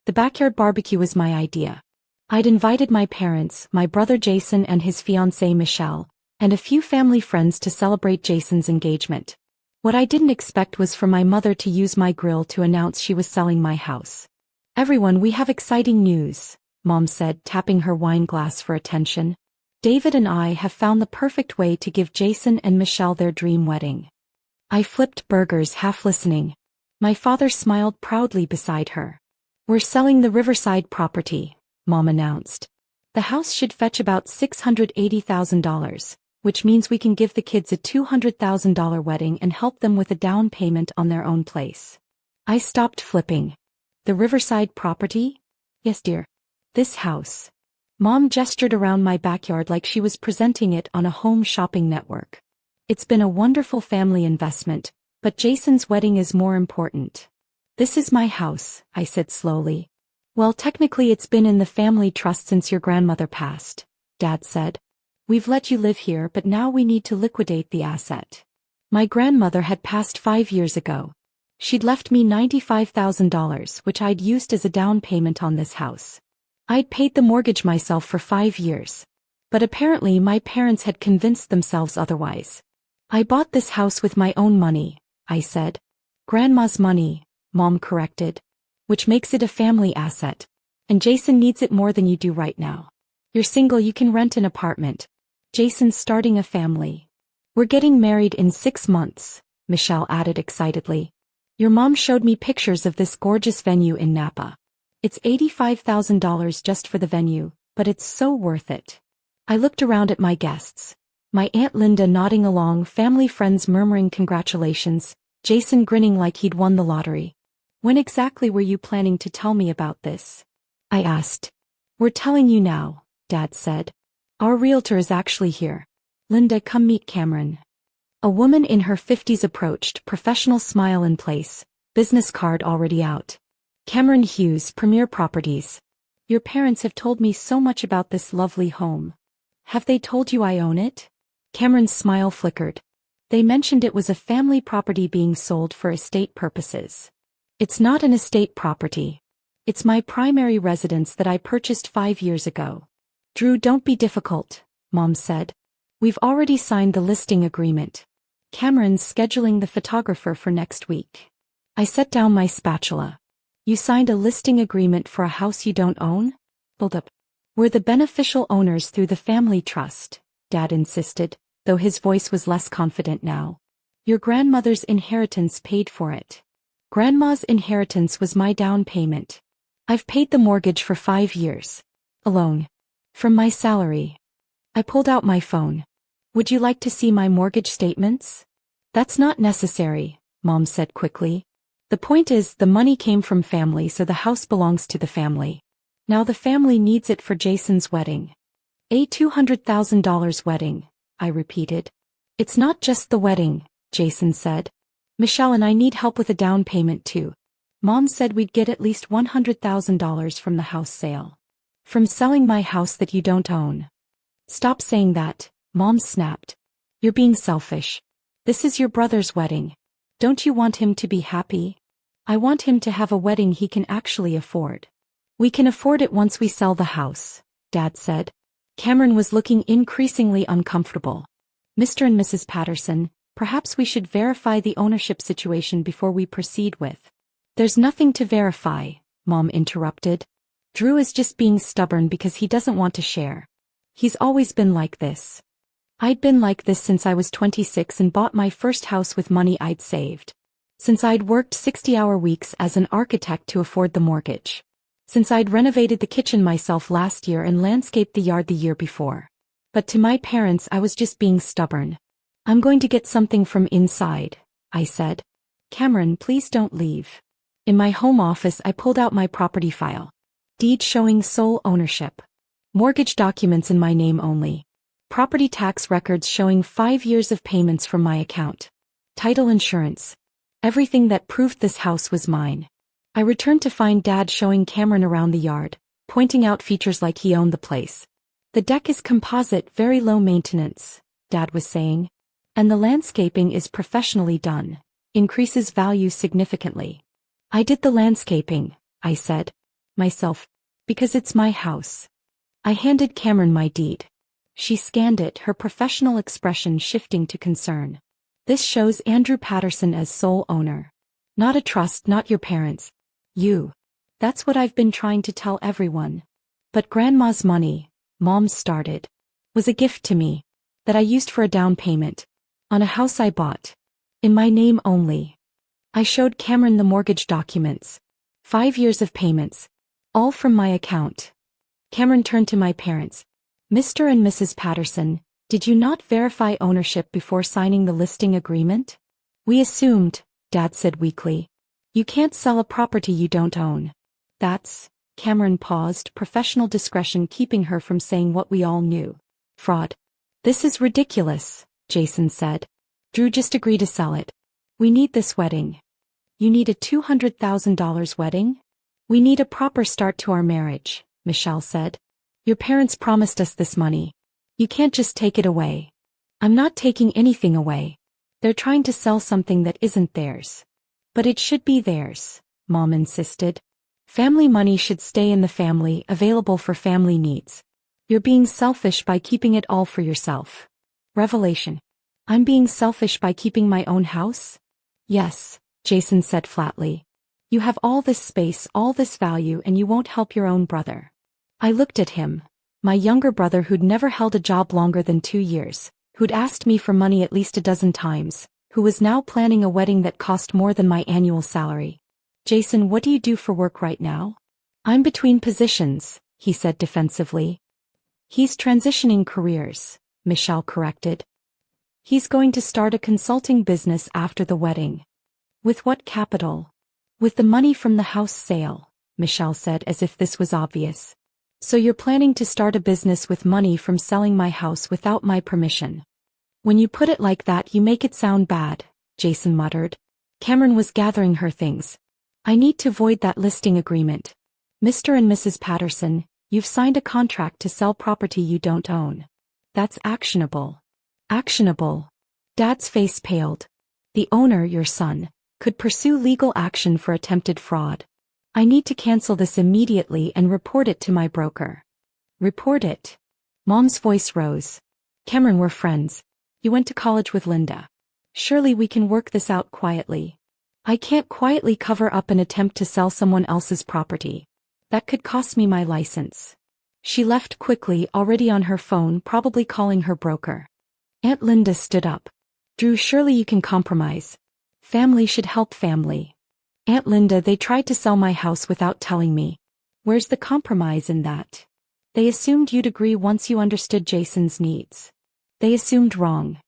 The backyard barbecue was my idea. I'd invited my parents, my brother Jason and his fiancée Michelle, and a few family friends to celebrate Jason's engagement. What I didn't expect was for my mother to use my grill to announce she was selling my house. "Everyone, we have exciting news," Mom said, tapping her wine glass for attention. "David and I have found the perfect way to give Jason and Michelle their dream wedding." I flipped burgers, half listening. My father smiled proudly beside her. "We're selling the Riverside property," Mom announced. "The house should fetch about $680,000, which means we can give the kids a $200,000 wedding and help them with a down payment on their own place." I stopped flipping. "The Riverside property?" "Yes, dear. This house." Mom gestured around my backyard like she was presenting it on a home shopping network. "It's been a wonderful family investment, but Jason's wedding is more important." "This is my house," I said slowly. "Well, technically it's been in the family trust since your grandmother passed," Dad said. "We've let you live here, but now we need to liquidate the asset." My grandmother had passed 5 years ago. She'd left me $95,000, which I'd used as a down payment on this house. I'd paid the mortgage myself for 5 years. But apparently my parents had convinced themselves otherwise. "I bought this house with my own money," I said. "Grandma's money," Mom corrected. "Which makes it a family asset. And Jason needs it more than you do right now. You're single, you can rent an apartment. Jason's starting a family. We're getting married in 6 months," Michelle added excitedly. "Your mom showed me pictures of this gorgeous venue in Napa. It's $85,000 just for the venue, but it's so worth it." I looked around at my guests. My Aunt Linda nodding along, family friends murmuring congratulations, Jason grinning like he'd won the lottery. "When exactly were you planning to tell me about this?" I asked. "We're telling you now," Dad said. "Our realtor is actually here. Linda, come meet Cameron." A woman in her 50s approached, professional smile in place, business card already out. "Cameron Hughes, Premier Properties. Your parents have told me so much about this lovely home. Have they told you I own it?" Cameron's smile flickered. "They mentioned it was a family property being sold for estate purposes." "It's not an estate property. It's my primary residence that I purchased 5 years ago." "Drew, don't be difficult," Mom said. "We've already signed the listing agreement. Cameron's scheduling the photographer for next week." I set down my spatula. "You signed a listing agreement for a house you don't own?" "Hold up. We're the beneficial owners through the family trust," Dad insisted, though his voice was less confident now. "Your grandmother's inheritance paid for it." "Grandma's inheritance was my down payment. I've paid the mortgage for 5 years. Alone. From my salary." I pulled out my phone. "Would you like to see my mortgage statements?" "That's not necessary," Mom said quickly. "The point is, the money came from family, so the house belongs to the family. Now the family needs it for Jason's wedding." "A $200,000 wedding," I repeated. "It's not just the wedding," Jason said. "Michelle and I need help with a down payment too. Mom said we'd get at least $100,000 from the house sale." "From selling my house that you don't own?" "Stop saying that," Mom snapped. "You're being selfish. This is your brother's wedding. Don't you want him to be happy?" "I want him to have a wedding he can actually afford." "We can afford it once we sell the house," Dad said. Cameron was looking increasingly uncomfortable. "Mr. and Mrs. Patterson, perhaps we should verify the ownership situation before we proceed with." "There's nothing to verify," Mom interrupted. "Drew is just being stubborn because he doesn't want to share. He's always been like this." I'd been like this since I was 26 and bought my first house with money I'd saved. Since I'd worked 60-hour weeks as an architect to afford the mortgage. Since I'd renovated the kitchen myself last year and landscaped the yard the year before. But to my parents I was just being stubborn. "I'm going to get something from inside," I said. "Cameron, please don't leave." In my home office I pulled out my property file. Deed showing sole ownership. Mortgage documents in my name only. Property tax records showing 5 years of payments from my account. Title insurance. Everything that proved this house was mine. I returned to find Dad showing Cameron around the yard, pointing out features like he owned the place. "The deck is composite, very low maintenance," Dad was saying. "And the landscaping is professionally done. Increases value significantly." "I did the landscaping," I said. Myself. Because it's my house. I handed Cameron my deed. She scanned it, her professional expression shifting to concern. This shows Andrew Patterson as sole owner. Not a trust, not your parents. You. That's what I've been trying to tell everyone. But Grandma's money, Mom started, was a gift to me that I used for a down payment on a house I bought. In my name only. I showed Cameron the mortgage documents. 5 years of payments. All from my account. Cameron turned to my parents. Mr. and Mrs. Patterson, did you not verify ownership before signing the listing agreement? We assumed, Dad said weakly. You can't sell a property you don't own. That's, Cameron paused, professional discretion keeping her from saying what we all knew. Fraud. This is ridiculous, Jason said. Drew, just agree to sell it. We need this wedding. You need a $200,000 wedding? We need a proper start to our marriage, Michelle said. Your parents promised us this money. You can't just take it away. I'm not taking anything away. They're trying to sell something that isn't theirs. But it should be theirs, Mom insisted. Family money should stay in the family, available for family needs. You're being selfish by keeping it all for yourself. Revelation. I'm being selfish by keeping my own house? Yes, Jason said flatly. You have all this space, all this value, and you won't help your own brother. I looked at him, my younger brother who'd never held a job longer than 2 years, who'd asked me for money at least a dozen times, who was now planning a wedding that cost more than my annual salary. Jason, what do you do for work right now? I'm between positions, he said defensively. He's transitioning careers, Michelle corrected. He's going to start a consulting business after the wedding. With what capital? With the money from the house sale, Michelle said as if this was obvious. So you're planning to start a business with money from selling my house without my permission. When you put it like that you make it sound bad, Jason muttered. Cameron was gathering her things. I need to void that listing agreement. Mr. and Mrs. Patterson, you've signed a contract to sell property you don't own. That's actionable. Actionable. Dad's face paled. The owner, your son, could pursue legal action for attempted fraud. I need to cancel this immediately and report it to my broker. Report it. Mom's voice rose. Cameron, we're friends. You went to college with Linda. Surely we can work this out quietly. I can't quietly cover up an attempt to sell someone else's property. That could cost me my license. She left quickly, already on her phone, probably calling her broker. Aunt Linda stood up. Drew, surely you can compromise. Family should help family. Aunt Linda, they tried to sell my house without telling me. Where's the compromise in that? They assumed you'd agree once you understood Jason's needs. They assumed wrong.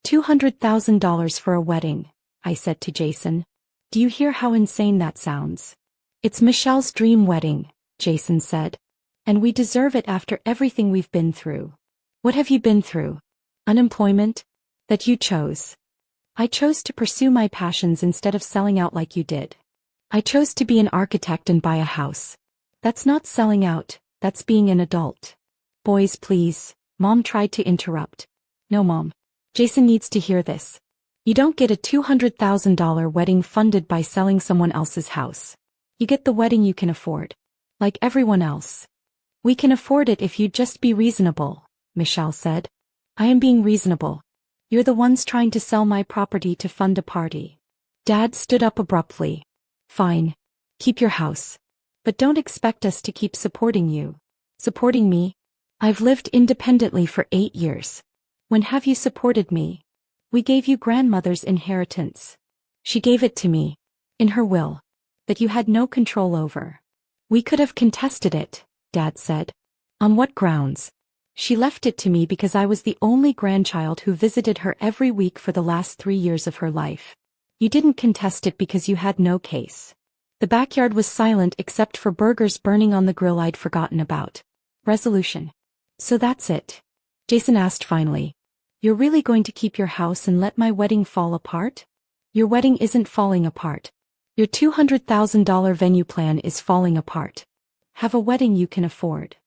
$200,000 for a wedding, I said to Jason. Do you hear how insane that sounds? It's Michelle's dream wedding, Jason said. And we deserve it after everything we've been through. What have you been through? Unemployment? That you chose. I chose to pursue my passions instead of selling out like you did. I chose to be an architect and buy a house. That's not selling out, that's being an adult. Boys, please, Mom tried to interrupt. No, Mom. Jason needs to hear this. You don't get a $200,000 wedding funded by selling someone else's house. You get the wedding you can afford. Like everyone else. We can afford it if you just be reasonable, Michelle said. I am being reasonable. You're the ones trying to sell my property to fund a party. Dad stood up abruptly. Fine. Keep your house. But don't expect us to keep supporting you. Supporting me? I've lived independently for 8 years. When have you supported me? We gave you grandmother's inheritance. She gave it to me. In her will. That you had no control over. We could have contested it, Dad said. On what grounds? She left it to me because I was the only grandchild who visited her every week for the last 3 years of her life. You didn't contest it because you had no case. The backyard was silent except for burgers burning on the grill I'd forgotten about. Resolution. So that's it? Jason asked finally. You're really going to keep your house and let my wedding fall apart? Your wedding isn't falling apart. Your $200,000 venue plan is falling apart. Have a wedding you can afford.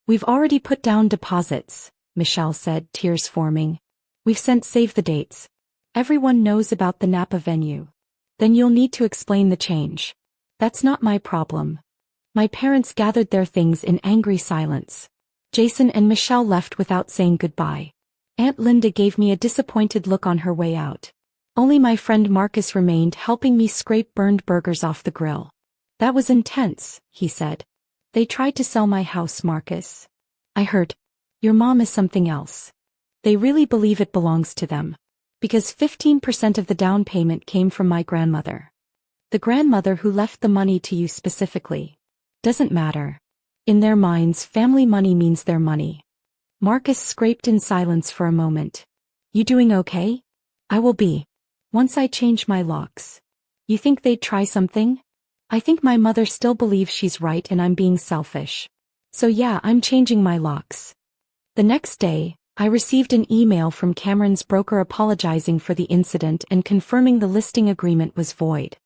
We've already put down deposits, Michelle said, tears forming. We've sent save the dates. Everyone knows about the Napa venue. Then you'll need to explain the change. That's not my problem. My parents gathered their things in angry silence. Jason and Michelle left without saying goodbye. Aunt Linda gave me a disappointed look on her way out. Only my friend Marcus remained, helping me scrape burned burgers off the grill. That was intense, he said. They tried to sell my house, Marcus. I heard. Your mom is something else. They really believe it belongs to them. Because 15% of the down payment came from my grandmother. The grandmother who left the money to you specifically. Doesn't matter. In their minds, family money means their money. Marcus scraped in silence for a moment. You doing okay? I will be. Once I change my locks. You think they'd try something? I think my mother still believes she's right and I'm being selfish. So yeah, I'm changing my locks. The next day, I received an email from Cameron's broker apologizing for the incident and confirming the listing agreement was void.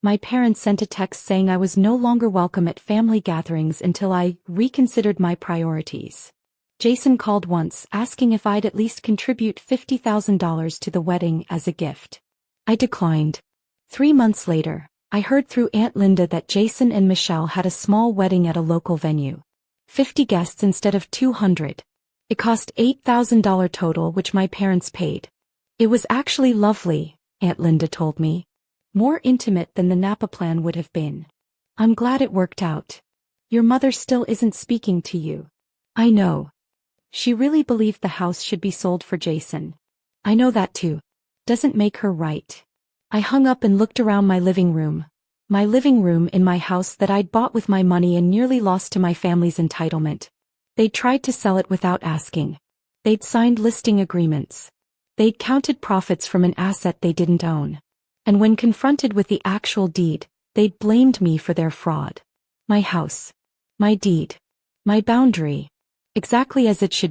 My parents sent a text saying I was no longer welcome at family gatherings until I reconsidered my priorities. Jason called once, asking if I'd at least contribute $50,000 to the wedding as a gift. I declined. 3 months later, I heard through Aunt Linda that Jason and Michelle had a small wedding at a local venue. 50 guests instead of 200. It cost $8,000 total, which my parents paid. It was actually lovely, Aunt Linda told me. More intimate than the Napa plan would have been. I'm glad it worked out. Your mother still isn't speaking to you. I know. She really believed the house should be sold for Jason. I know that too. Doesn't make her right. I hung up and looked around my living room. My living room in my house that I'd bought with my money and nearly lost to my family's entitlement. They'd tried to sell it without asking. They'd signed listing agreements. They'd counted profits from an asset they didn't own. And when confronted with the actual deed, they'd blamed me for their fraud. My house. My deed. My boundary. Exactly as it should